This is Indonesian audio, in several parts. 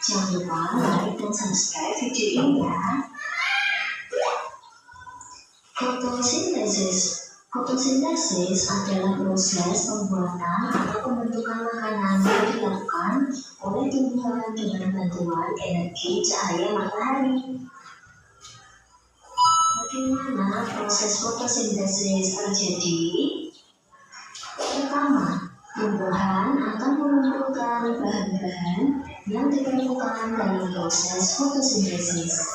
Jangan lupa like dan subscribe video ini ya. Fotosintesis adalah proses pembuatan atau pembentukan makanan yang dilakukan oleh tumbuhan dengan bantuan energi cahaya matahari. Bagaimana proses fotosintesis terjadi? Pertama, tumbuhan akan mengumpulkan bahan-bahan yang diperlukan dalam proses fotosintesis.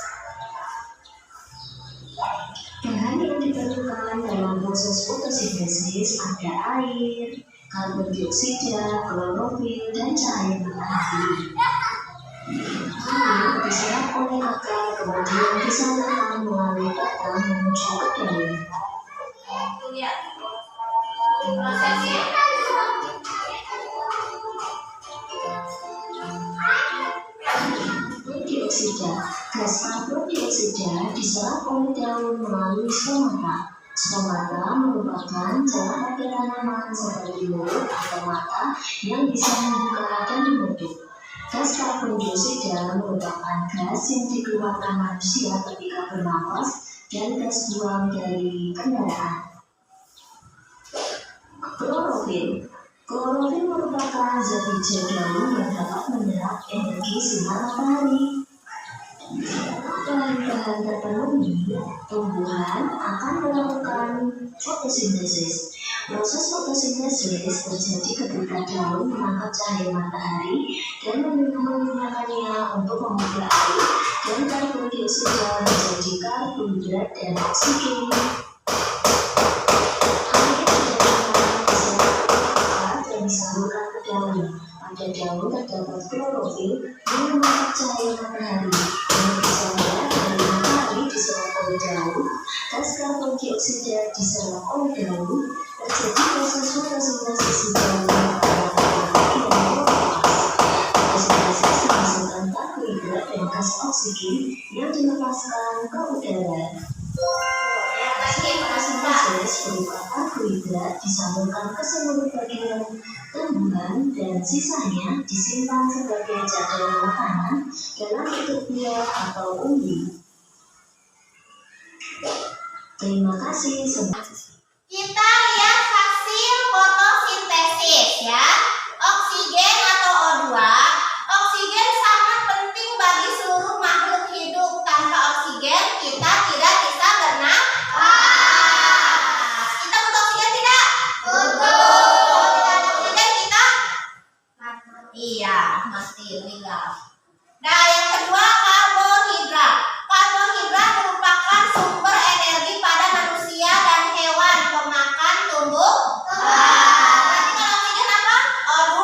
Bahan yang diperlukan dalam proses fotosintesis ada air, karbon dioksida, klorofil, dan cahaya matahari. Air diserap oleh akar, kemudian disalurkan melalui batang menuju ke daun. Prosesnya. Gas karbon dioksida diserap oleh daun melalui stomata. Stomata merupakan celah pada tanaman seperti mulut atau mata yang bisa membuka dan menutup. Gas karbon dioksida merupakan gas yang dikeluarkan manusia ketika bernapas dan gas buang dari kendaraan. Klorofil. Klorofil merupakan zat hijau daun yang dapat menyerap energi sinar matahari. Bahan-bahan terpenuhi, tumbuhan akan melakukan fotosintesis. Proses fotosintesis terjadi ketika daun menangkap cahaya matahari dan menggunakannya untuk mengubah air dan karbon dioksida menjadi karbohidrat dan oksigen. Disalurkan ke daun. Pada daun terdapat klorofil yang menangkap cahaya matahari. Energi cahaya dari matahari diserap oleh daun. Gas karbon dioksida diserap oleh daun. Terjadi proses fotosintesis di daun. Fotosintesis menghasilkan karbohidrat dan gas oksigen yang dilepaskan ke udara. Fotosintesis berupa karbohidrat disalurkan ke seluruh bagian tumbuhan dan sisanya disimpan sebagai cadangan makanan dalam bentuk buah atau umbi. Terima kasih semua. Kita lihat hasil fotosintesis ya. Oksigen atau O2. Oksigen sangat penting bagi seluruh makhluk hidup. Tanpa oksigen kita tidak bisa bernapas. Kita butuh oksigen tidak? Butuh. Iya, mati meninggal. Nah, yang kedua karbohidrat. Karbohidrat merupakan sumber energi pada manusia dan hewan pemakan tumbuh. Berarti kalau oksigen apa? O2.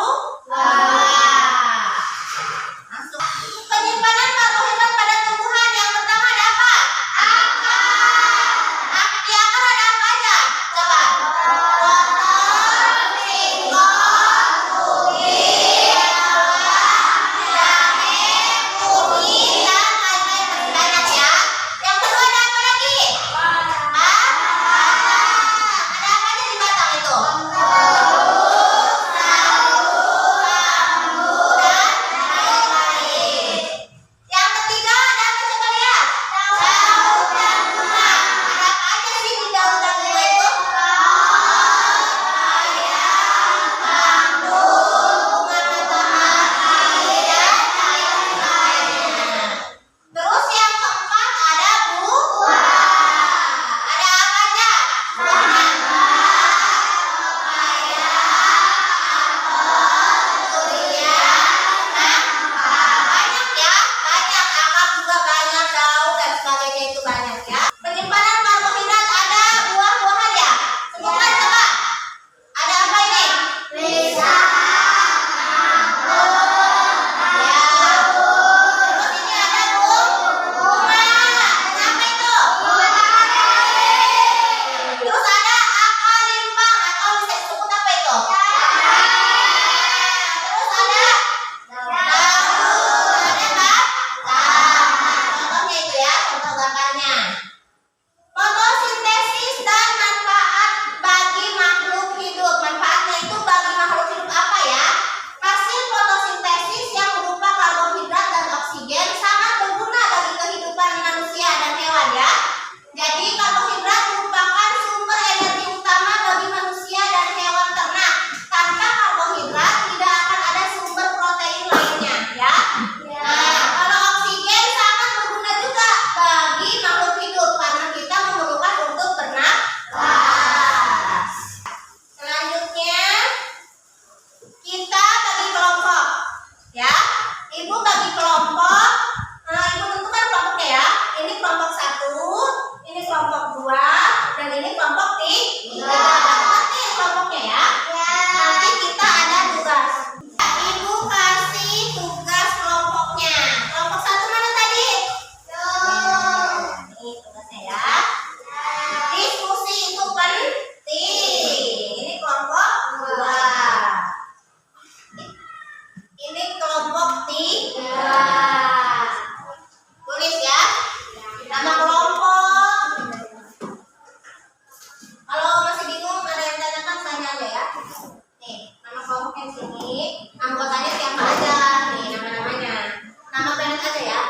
aja ya.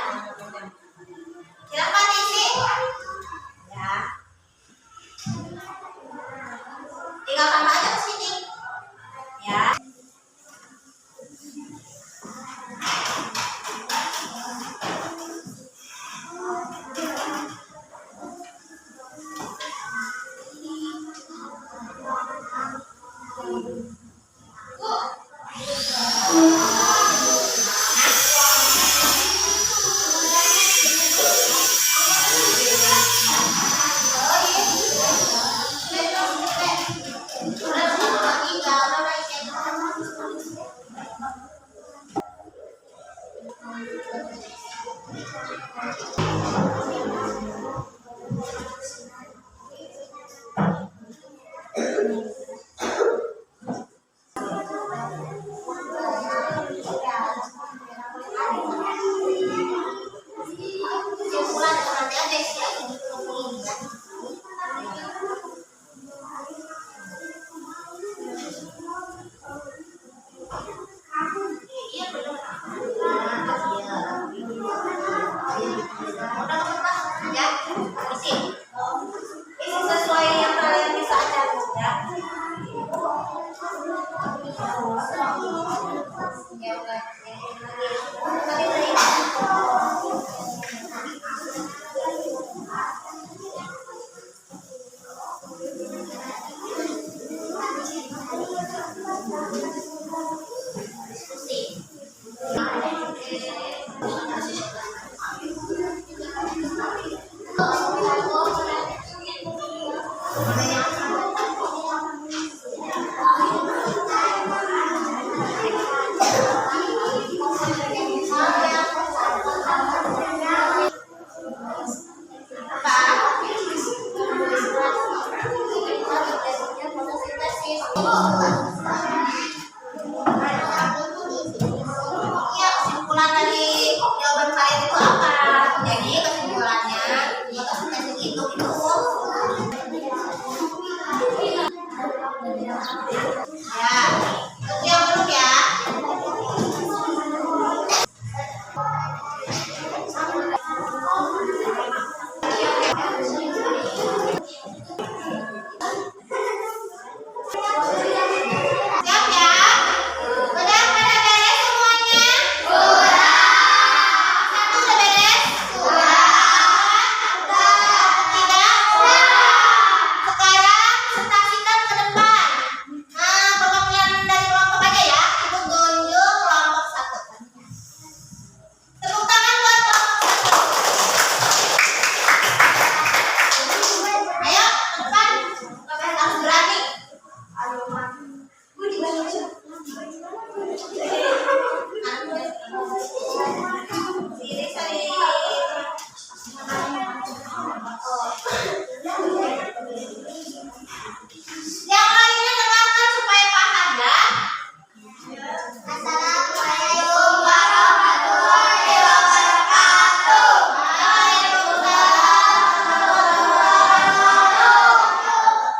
Silakan isi. Ya. Tinggal tambah aja ke sini. Ya. Sesuai yang kalian bisa aja ya. Iya, kesimpulan dari jawaban kalian itu apa? Jadi kesimpulannya fotosintesis itu. Ya, itu yang belum ya. Siap ya? Udah pada beres semuanya? Satu udah beres? Tiga? Sekarang presentasikan ke depan. Nah, perwakilan dari kelompok aja ya. Ibu tunjuk kelompok satu. Tepuk tangan buat kelompok satu. Ayo, ke depan. Harus berani. Yang lainnya dengarkan supaya paham ya. Assalamualaikum warahmatullahi wabarakatuh.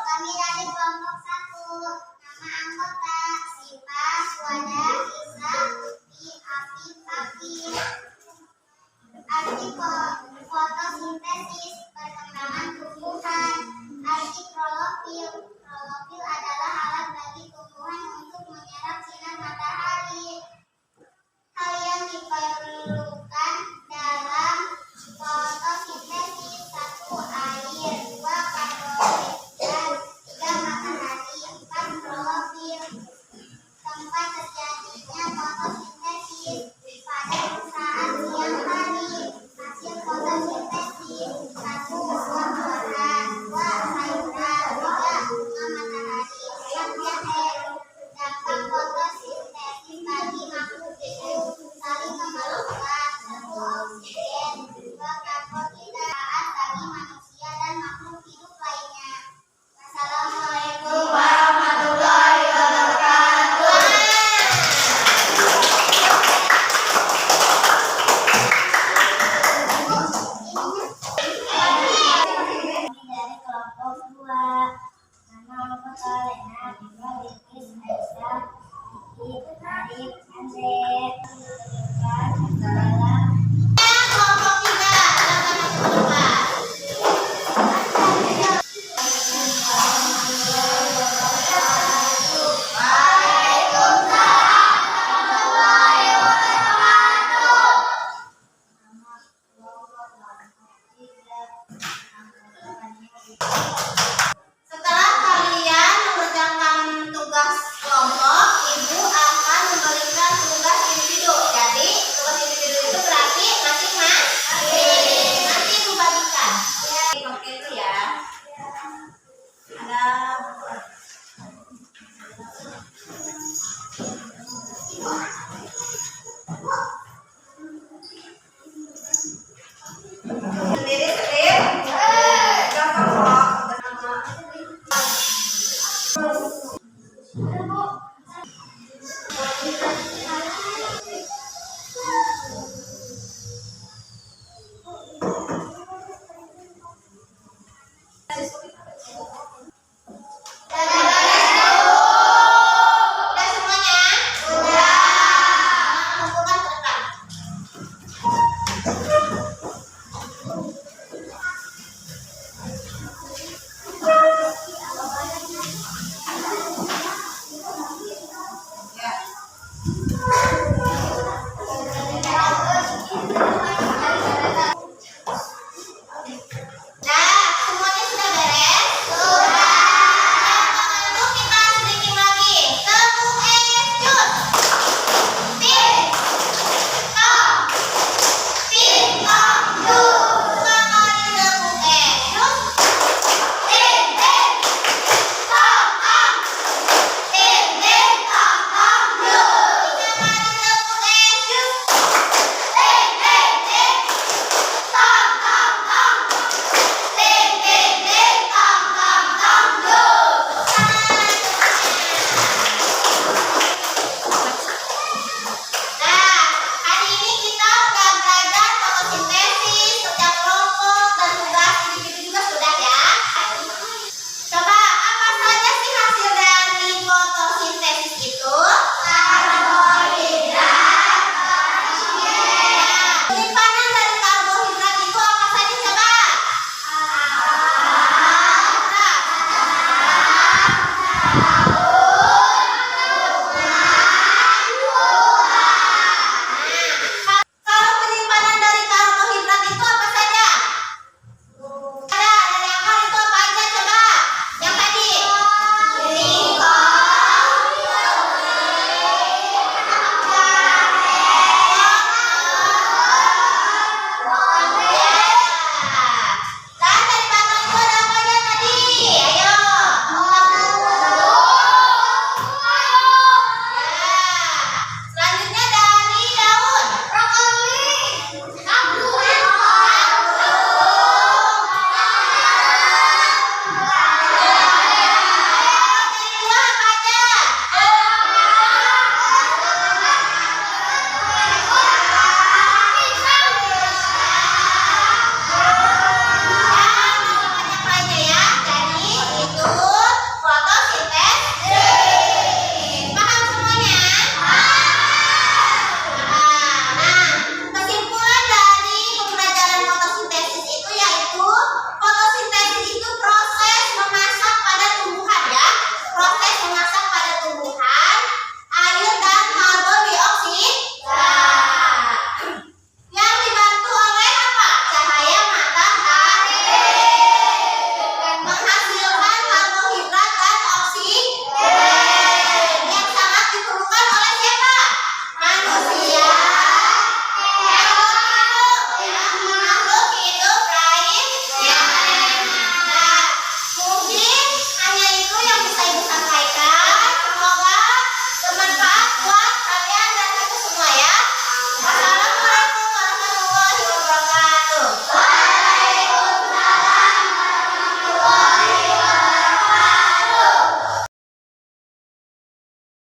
Kami dari kelompok 1. Nama anggota Sipa, Suada, Isa, Uti, Afif, Fakir. Arti fotosintesis, perkembangan tumbuhan. Arti klorofil. Klorofil adalah alat bagi tumbuhan untuk menyerap sinar matahari. Hal yang diperlukan dalam fotosintesis: 1. Air, 2. Karbohidrat, 3. Matahari, 4. klorofil. Tempat terjadinya fotosintesis pada saat siang hari. Hasil fotosintesis: 1. buah-buahan, 2. sayuran, 3. bunga matahari, 4. jahe. Dampak fotosintesis bagi makhluk hidup saling memerlukan: 1. oksigen, 2. karbohidrat bagi manusia dan makhluk hidup lainnya. Assalamualaikum warahmatullahi wabarakatuh. Dari kelompok 2. Nama anggota Lena, Bima, Bilkis, Aisyah, Kiki, Arif, Andre. Adalah Sendiri strip.